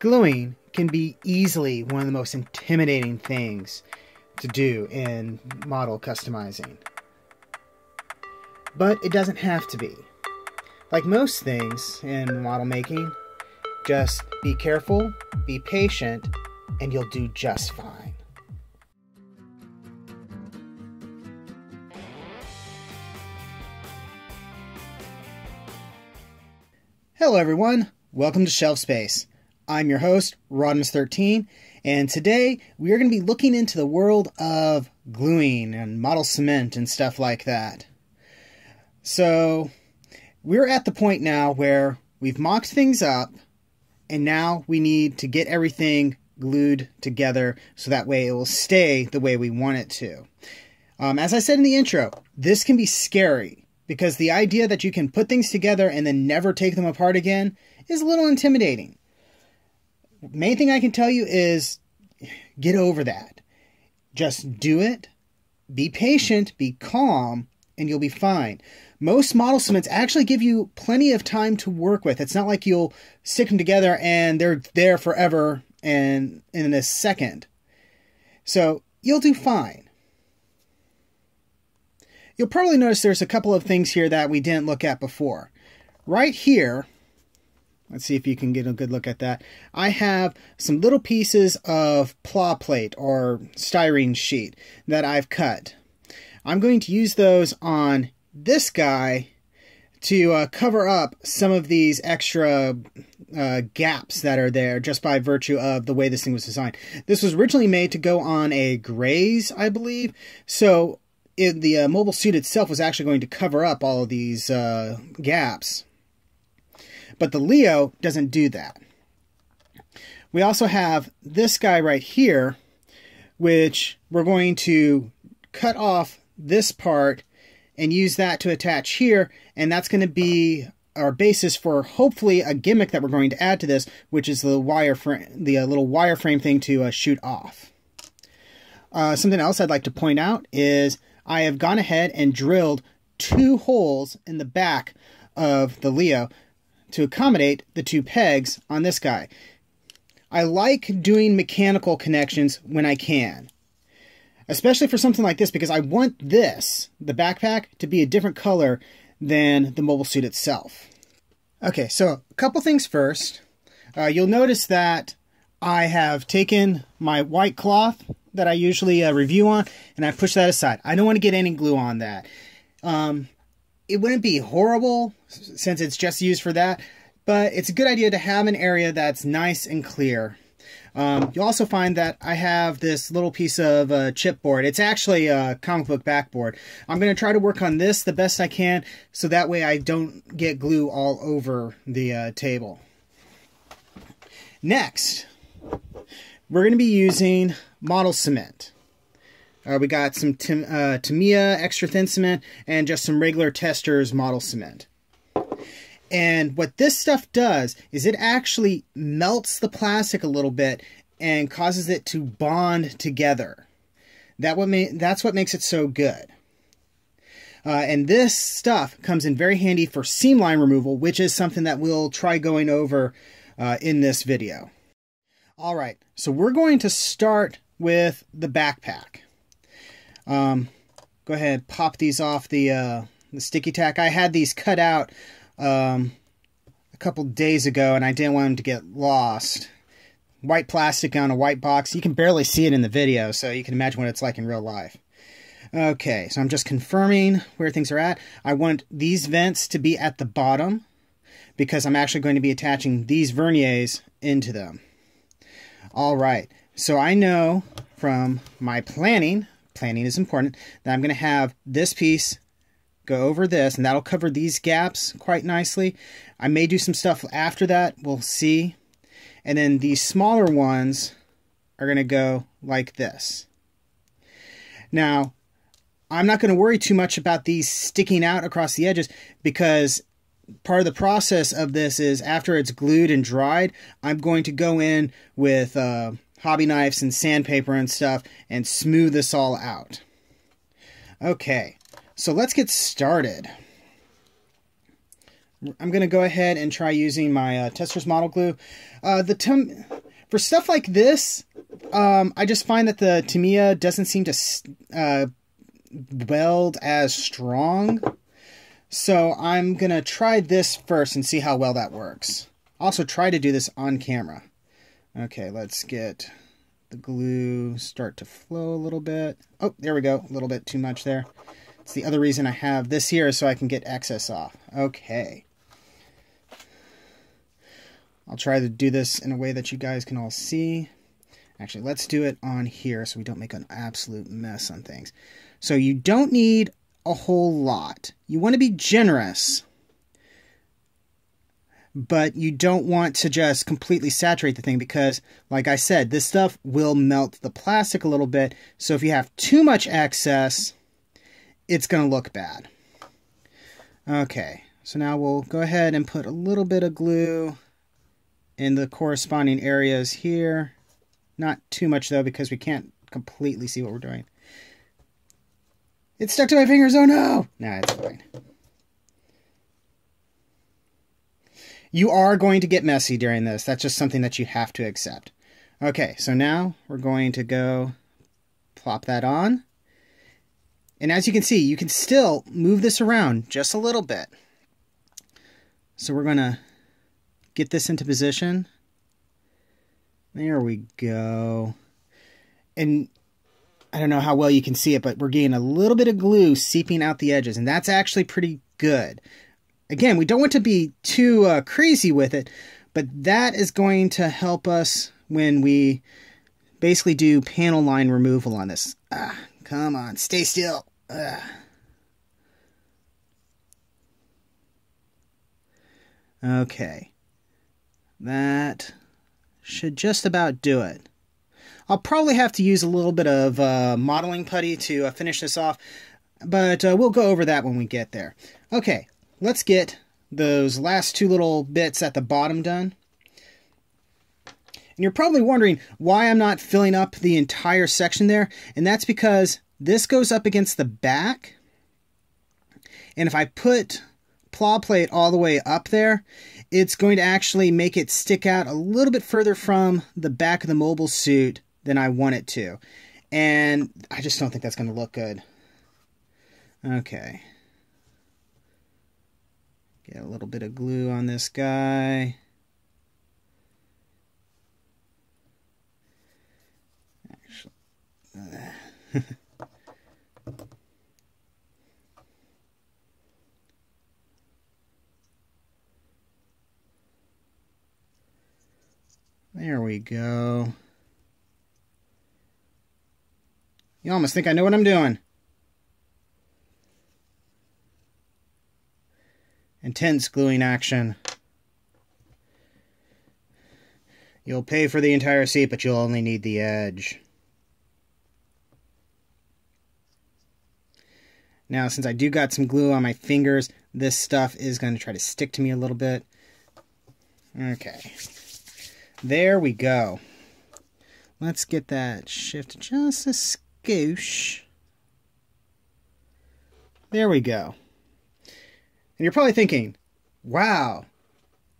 Gluing can be easily one of the most intimidating things to do in model customizing. But it doesn't have to be. Like most things in model making, just be careful, be patient, and you'll do just fine. Hello everyone, welcome to Shelf Space. I'm your host, Rodimus13, and today we are going to be looking into the world of gluing and model cement and stuff like that. So, we're at the point now where we've mocked things up, and now we need to get everything glued together so that way it will stay the way we want it to. As I said in the intro, this can be scary, because the idea that you can put things together and then never take them apart again is a little intimidating. Main thing I can tell you is get over that. Just do it, be patient, be calm, and you'll be fine. Most model cements actually give you plenty of time to work with. It's not like you'll stick them together and they're there forever and in a second. So you'll do fine. You'll probably notice there's a couple of things here that we didn't look at before. Right here, let's see if you can get a good look at that. I have some little pieces of pla plate or styrene sheet that I've cut. I'm going to use those on this guy to cover up some of these extra gaps that are there just by virtue of the way this thing was designed. This was originally made to go on a Graze, I believe. So the mobile suit itself was actually going to cover up all of these gaps. But the Leo doesn't do that. We also have this guy right here, which we're going to cut off this part and use that to attach here, and that's going to be our basis for hopefully a gimmick that we're going to add to this, which is the little wireframe thing to shoot off. Something else I'd like to point out is I have gone ahead and drilled 2 holes in the back of the Leo to accommodate the 2 pegs on this guy. I like doing mechanical connections when I can, especially for something like this, because I want this, the backpack, to be a different color than the mobile suit itself. Okay, so a couple things first. You'll notice that I have taken my white cloth that I usually review on, and I push that aside. I don't want to get any glue on that. It wouldn't be horrible since it's just used for that, but it's a good idea to have an area that's nice and clear. You'll also find that I have this little piece of chipboard. It's actually a comic book backboard. I'm going to try to work on this the best I can so that way I don't get glue all over the table. Next, we're going to be using model cement. We got some Tamiya extra thin cement and just some regular Testors model cement. And what this stuff does is it actually melts the plastic a little bit and causes it to bond together. That's what makes it so good. And this stuff comes in very handy for seam line removal, which is something that we'll try going over in this video. All right, so we're going to start with the backpack. Go ahead, pop these off the sticky tack. I had these cut out a couple days ago, and I didn't want them to get lost. White plastic on a white box. You can barely see it in the video, so you can imagine what it's like in real life. Okay, so I'm just confirming where things are at. I want these vents to be at the bottom because I'm actually going to be attaching these verniers into them. All right, so I know from my planning is important, that I'm going to have this piece go over this, and that'll cover these gaps quite nicely. I may do some stuff after that, we'll see. And then these smaller ones are going to go like this. Now, I'm not going to worry too much about these sticking out across the edges, because part of the process of this is after it's glued and dried, I'm going to go in with hobby knives and sandpaper and stuff and smooth this all out. Okay, so let's get started. I'm going to go ahead and try using my Testors model glue. The For stuff like this, I just find that the Tamiya doesn't seem to weld as strong. So I'm going to try this first and see how well that works. Also try to do this on camera. Okay, let's get the glue start to flow a little bit. Oh, there we go. A little bit too much there. It's the other reason I have this here, so I can get excess off. Okay. I'll try to do this in a way that you guys can all see. Actually, let's do it on here so we don't make an absolute mess on things. So you don't need a whole lot. You want to be generous, but you don't want to just completely saturate the thing because, like I said, this stuff will melt the plastic a little bit. So if you have too much excess, it's going to look bad. Okay, so now we'll go ahead and put a little bit of glue in the corresponding areas here. Not too much though, because we can't completely see what we're doing. It's stuck to my fingers, oh no! Nah, it's fine. You are going to get messy during this. That's just something that you have to accept. Okay, so now we're going to go plop that on. And as you can see, you can still move this around just a little bit. So we're going to get this into position. There we go. And I don't know how well you can see it, but we're getting a little bit of glue seeping out the edges, and that's actually pretty good. Again, we don't want to be too crazy with it, but that is going to help us when we basically do panel line removal on this. Come on, stay still. Okay. That should just about do it. I'll probably have to use a little bit of modeling putty to finish this off, but we'll go over that when we get there. Okay, let's get those last two little bits at the bottom done. And you're probably wondering why I'm not filling up the entire section there, and that's because this goes up against the back, and if I put claw plate all the way up there, it's going to actually make it stick out a little bit further from the back of the mobile suit than I want it to. And I just don't think that's going to look good. Okay. Get a little bit of glue on this guy. Actually, there we go. You almost think I know what I'm doing. Intense gluing action. You'll pay for the entire seat, but you'll only need the edge. Now, since I do got some glue on my fingers, this stuff is going to try to stick to me a little bit. Okay. There we go. Let's get that shifted just a scoosh. There we go. And you're probably thinking, wow,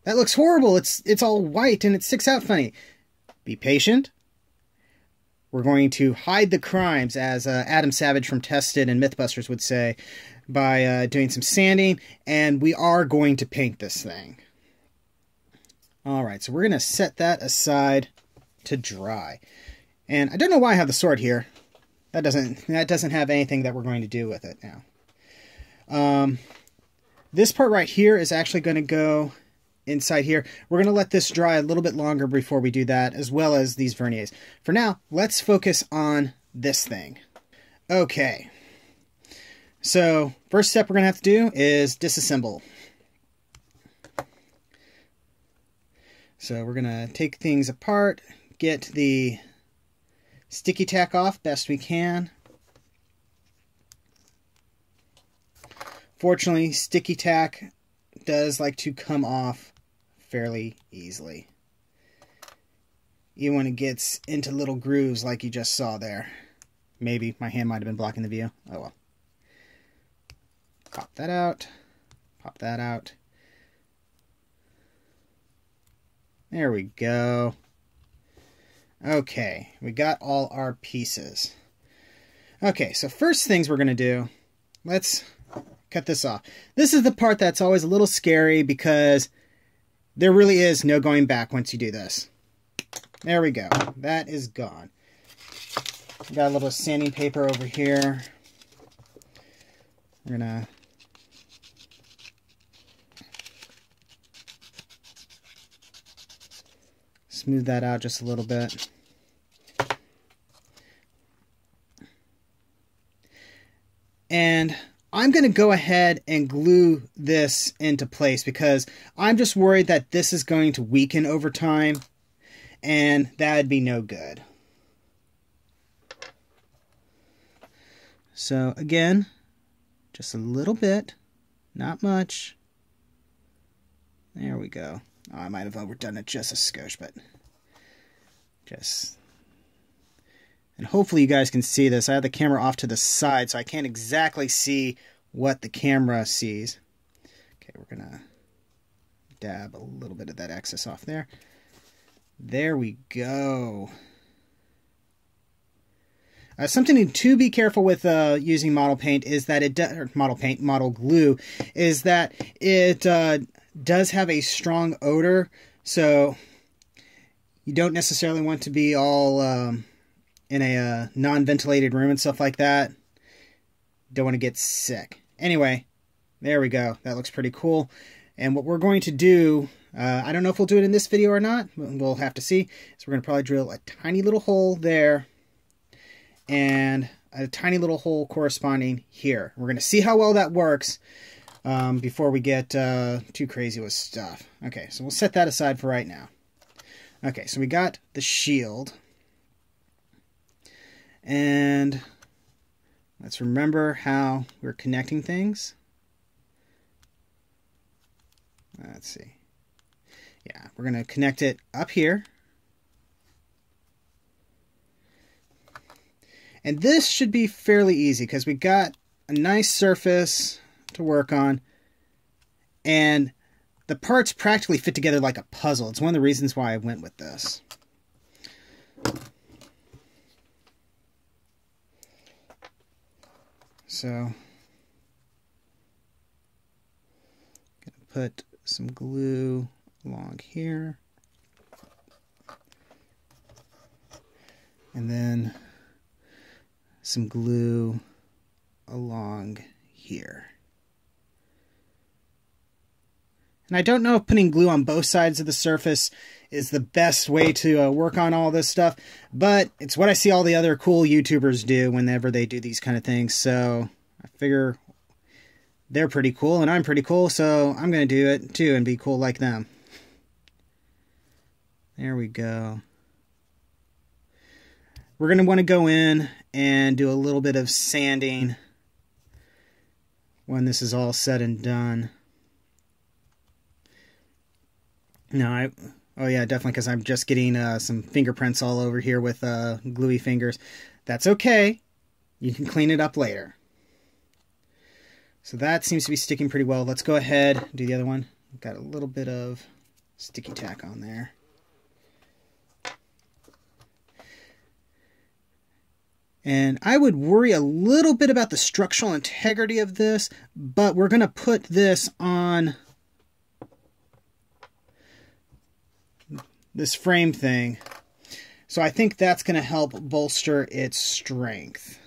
that looks horrible. It's all white and it sticks out funny. Be patient. We're going to hide the crimes, as Adam Savage from Tested and Mythbusters would say, by doing some sanding, and we are going to paint this thing. Alright, so we're going to set that aside to dry. And I don't know why I have the sword here. That doesn't have anything that we're going to do with it now. This part right here is actually going to go inside here. We're going to let this dry a little bit longer before we do that, as well as these verniers. For now, let's focus on this thing. Okay. So, first step we're going to have to do is disassemble. So we're going to take things apart, get the sticky tack off best we can. Fortunately, sticky tack does like to come off fairly easily, even when it gets into little grooves like you just saw there. Maybe my hand might have been blocking the view. Oh well. Pop that out. Pop that out. There we go. Okay, we got all our pieces. Okay, so first things we're going to do, let's cut this off. This is the part that's always a little scary because there really is no going back once you do this. There we go. That is gone. Got a little sanding paper over here. We're going to smooth that out just a little bit. And I'm going to go ahead and glue this into place because I'm just worried that this is going to weaken over time, and that would be no good. So again, just a little bit, not much. There we go. Oh, I might have overdone it just a skosh, but just... And hopefully you guys can see this. I have the camera off to the side, so I can't exactly see what the camera sees. Okay, we're going to dab a little bit of that excess off there. There we go. Something to be careful with using model paint is that it model glue is that it does have a strong odor, so you don't necessarily want to be all in a non-ventilated room and stuff like that. Don't want to get sick. Anyway, there we go. That looks pretty cool. And what we're going to do, I don't know if we'll do it in this video or not. We'll have to see. So we're going to probably drill a tiny little hole there and a tiny little hole corresponding here. We're going to see how well that works before we get too crazy with stuff. Okay, so we'll set that aside for right now. Okay, so we got the shield. And let's remember how we're connecting things. Let's see. Yeah, we're going to connect it up here. And this should be fairly easy because we got a nice surface to work on. And the parts practically fit together like a puzzle. It's one of the reasons why I went with this. So, I'm going to put some glue along here. And then some glue along here. And I don't know if putting glue on both sides of the surface is the best way to work on all this stuff, but it's what I see all the other cool YouTubers do whenever they do these kind of things, so I figure they're pretty cool and I'm pretty cool, so I'm going to do it too and be cool like them. There we go. We're going to want to go in and do a little bit of sanding when this is all said and done. No, oh yeah, definitely, because I'm just getting some fingerprints all over here with gluey fingers. That's okay. You can clean it up later. So that seems to be sticking pretty well. Let's go ahead and do the other one. Got a little bit of sticky tack on there. And I would worry a little bit about the structural integrity of this, but we're going to put this on this frame thing. So I think that's going to help bolster its strength.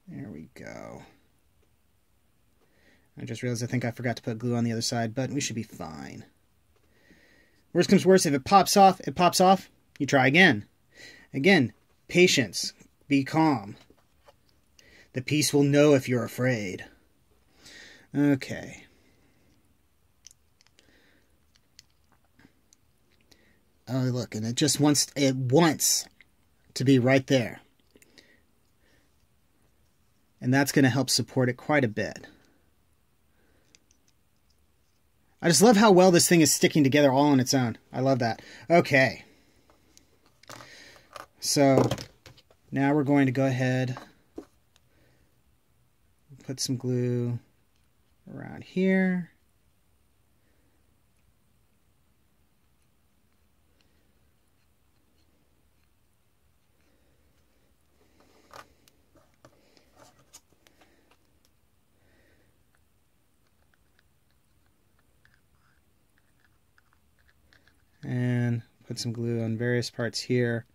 There we go. I just realized I think I forgot to put glue on the other side, but we should be fine. Worst comes worst, if it pops off, it pops off. You try again. Again, patience. Be calm. The piece will know if you're afraid. Okay. Oh, look, and it just wants to be right there. And that's going to help support it quite a bit. I just love how well this thing is sticking together all on its own. I love that. Okay. So, now we're going to go ahead, put some glue around here. And put some glue on various parts here.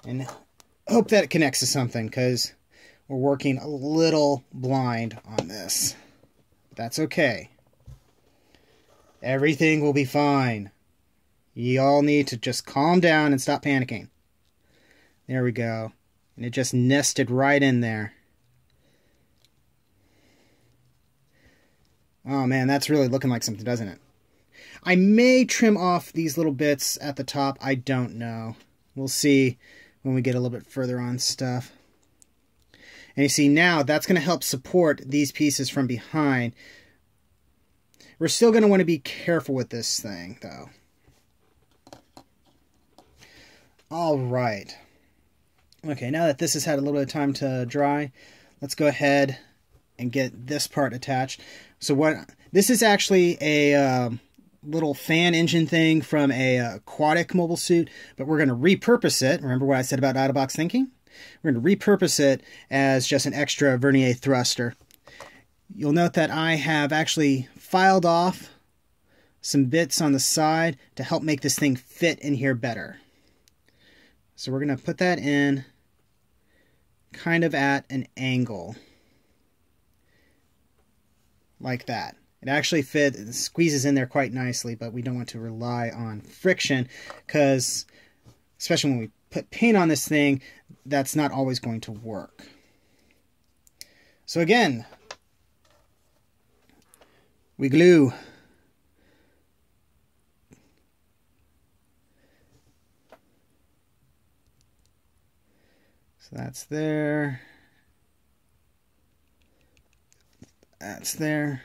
And hope that it connects to something, because we're working a little blind on this. That's okay. Everything will be fine. You all need to just calm down and stop panicking. There we go. And it just nested right in there. Oh man, that's really looking like something, doesn't it? I may trim off these little bits at the top. I don't know. We'll see when we get a little bit further on stuff. And you see now that's going to help support these pieces from behind. We're still going to want to be careful with this thing though. All right. Okay, now that this has had a little bit of time to dry, let's go ahead and get this part attached. So this is actually a little fan engine thing from a aquatic mobile suit, but we're going to repurpose it. Remember what I said about out-of-box thinking? We're going to repurpose it as just an extra vernier thruster. You'll note that I have actually filed off some bits on the side to help make this thing fit in here better. So we're going to put that in kind of at an angle. Like that. It actually fits, it squeezes in there quite nicely, but we don't want to rely on friction because, especially when we put paint on this thing, that's not always going to work. So again, we glue. So that's there. That's there.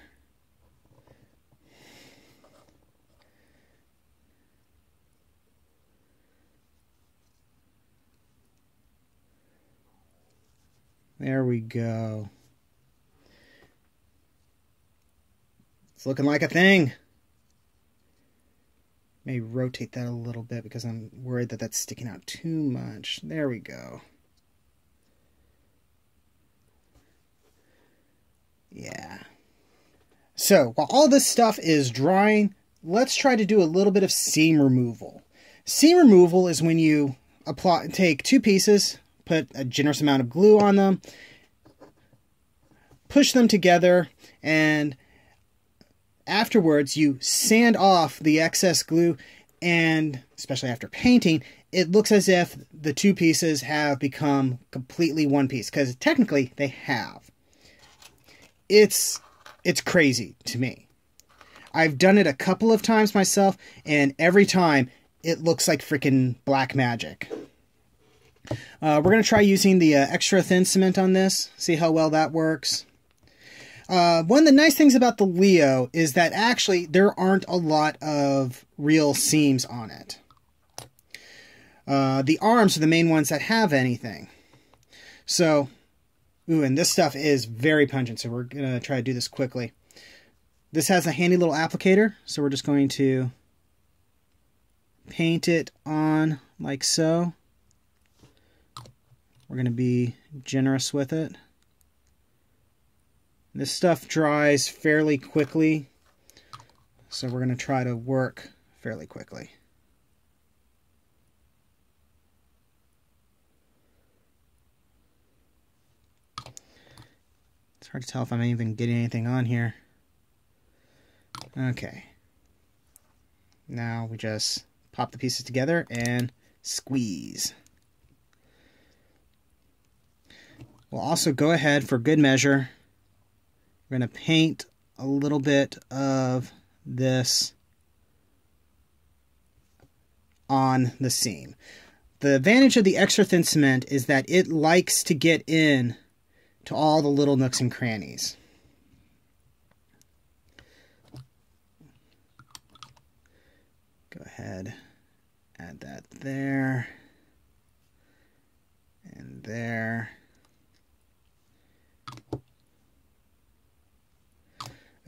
There we go. It's looking like a thing. Maybe rotate that a little bit because I'm worried that that's sticking out too much. There we go. Yeah. So, while all this stuff is drying, let's try to do a little bit of seam removal. Seam removal is when you take two pieces, put a generous amount of glue on them, push them together, and afterwards you sand off the excess glue, and especially after painting, it looks as if the two pieces have become completely one piece, because technically they have. It's crazy to me. I've done it a couple of times myself, and every time it looks like freaking black magic. We're going to try using the extra thin cement on this, see how well that works. One of the nice things about the Leo is that actually there aren't a lot of real seams on it. The arms are the main ones that have anything. So, ooh, and this stuff is very pungent, so we're going to try to do this quickly. This has a handy little applicator, so we're just going to paint it on like so. We're going to be generous with it. This stuff dries fairly quickly, so we're going to try to work fairly quickly. It's hard to tell if I'm even getting anything on here. Okay. Now we just pop the pieces together and squeeze. We'll also go ahead for good measure. We're going to paint a little bit of this on the seam. The advantage of the extra thin cement is that it likes to get in to all the little nooks and crannies. Go ahead, add that there and there.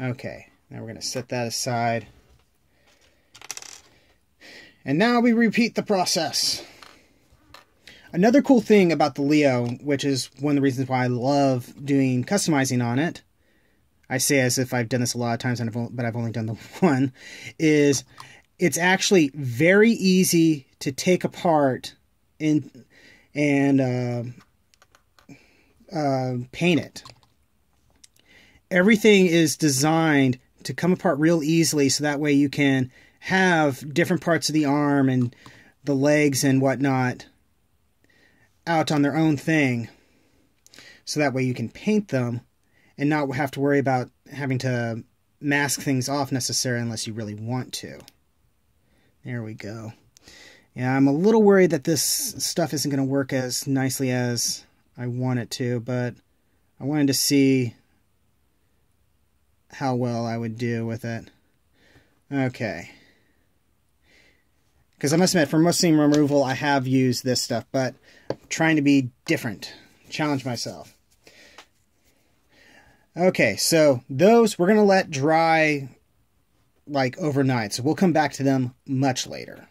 Okay, now we're going to set that aside. And now we repeat the process. Another cool thing about the Leo, which is one of the reasons why I love doing customizing on it, I say as if I've done this a lot of times, but I've only done the one, is it's actually very easy to take apart and paint it. Everything is designed to come apart real easily, so that way you can have different parts of the arm and the legs and whatnot out on their own thing, so that way you can paint them and not have to worry about having to mask things off necessarily unless you really want to. There we go. Yeah, I'm a little worried that this stuff isn't going to work as nicely as I want it to, but I wanted to see how well I would do with it. Okay. Because I must admit, for most seam removal, I have used this stuff, but I'm trying to be different. Challenge myself. Okay, so those we're going to let dry like overnight, so we'll come back to them much later.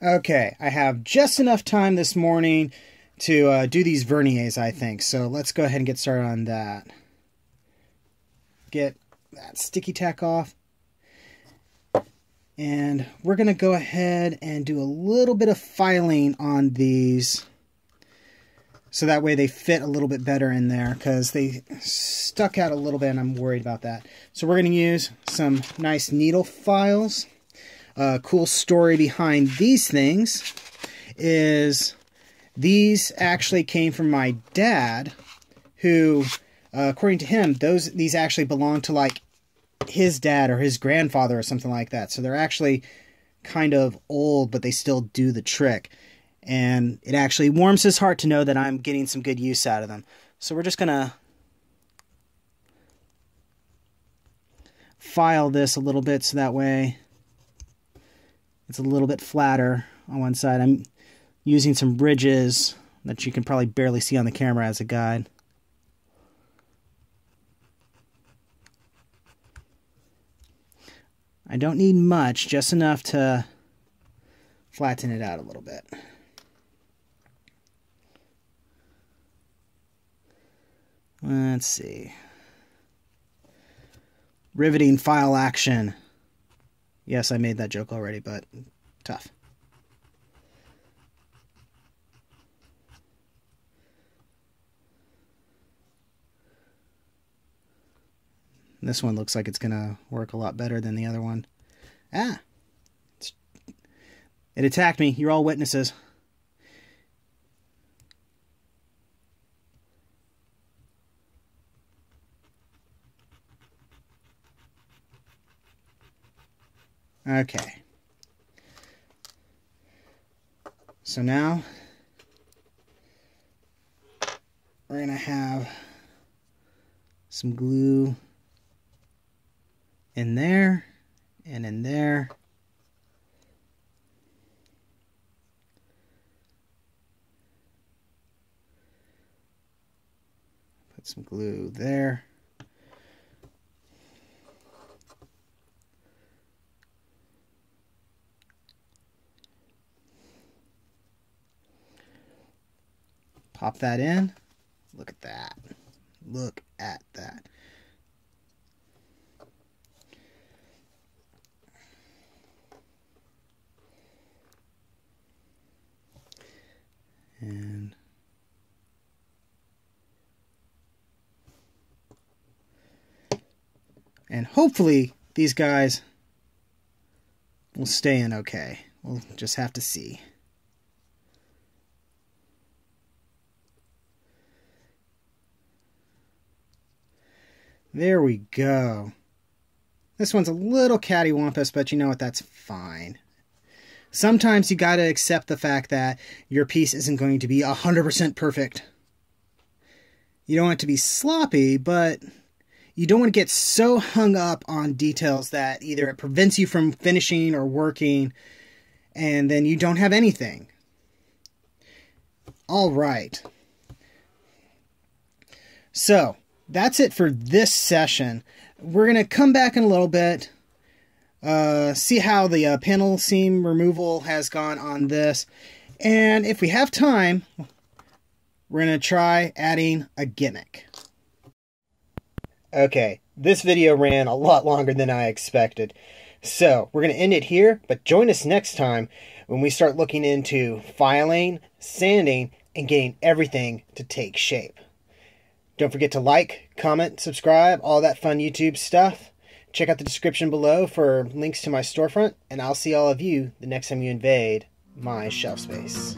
Okay, I have just enough time this morning to do these verniers, I think, so let's go ahead and get started on that. Get that sticky tack off. And we're going to go ahead and do a little bit of filing on these, so that way they fit a little bit better in there, because they stuck out a little bit and I'm worried about that. So we're going to use some nice needle files. Cool story behind these things is these actually came from my dad, who, according to him, these actually belong to like his dad or his grandfather or something like that. So they're actually kind of old, but they still do the trick. And it actually warms his heart to know that I'm getting some good use out of them. So we're just going to file this a little bit so that way it's a little bit flatter on one side. I'm using some ridges that you can probably barely see on the camera as a guide. I don't need much, just enough to flatten it out a little bit. Let's see. Riveting file action. Yes, I made that joke already, but tough. This one looks like it's going to work a lot better than the other one. Ah! It attacked me. You're all witnesses. Okay. So now we're going to have some glue in there and in there. Put some glue there. Pop that in. Look at that. Look at that. And hopefully these guys will stay in okay. We'll just have to see. There we go. This one's a little cattywampus, but you know what? That's fine. Sometimes you gotta accept the fact that your piece isn't going to be 100% perfect. You don't want it to be sloppy, but you don't want to get so hung up on details that either it prevents you from finishing or working, and then you don't have anything. All right. So, that's it for this session. We're going to come back in a little bit, see how the panel seam removal has gone on this. And if we have time, we're going to try adding a gimmick. Okay, this video ran a lot longer than I expected. So, we're going to end it here, but join us next time when we start looking into filing, sanding, and getting everything to take shape. Don't forget to like, comment, subscribe, all that fun YouTube stuff. Check out the description below for links to my storefront, and I'll see all of you the next time you invade my shelf space.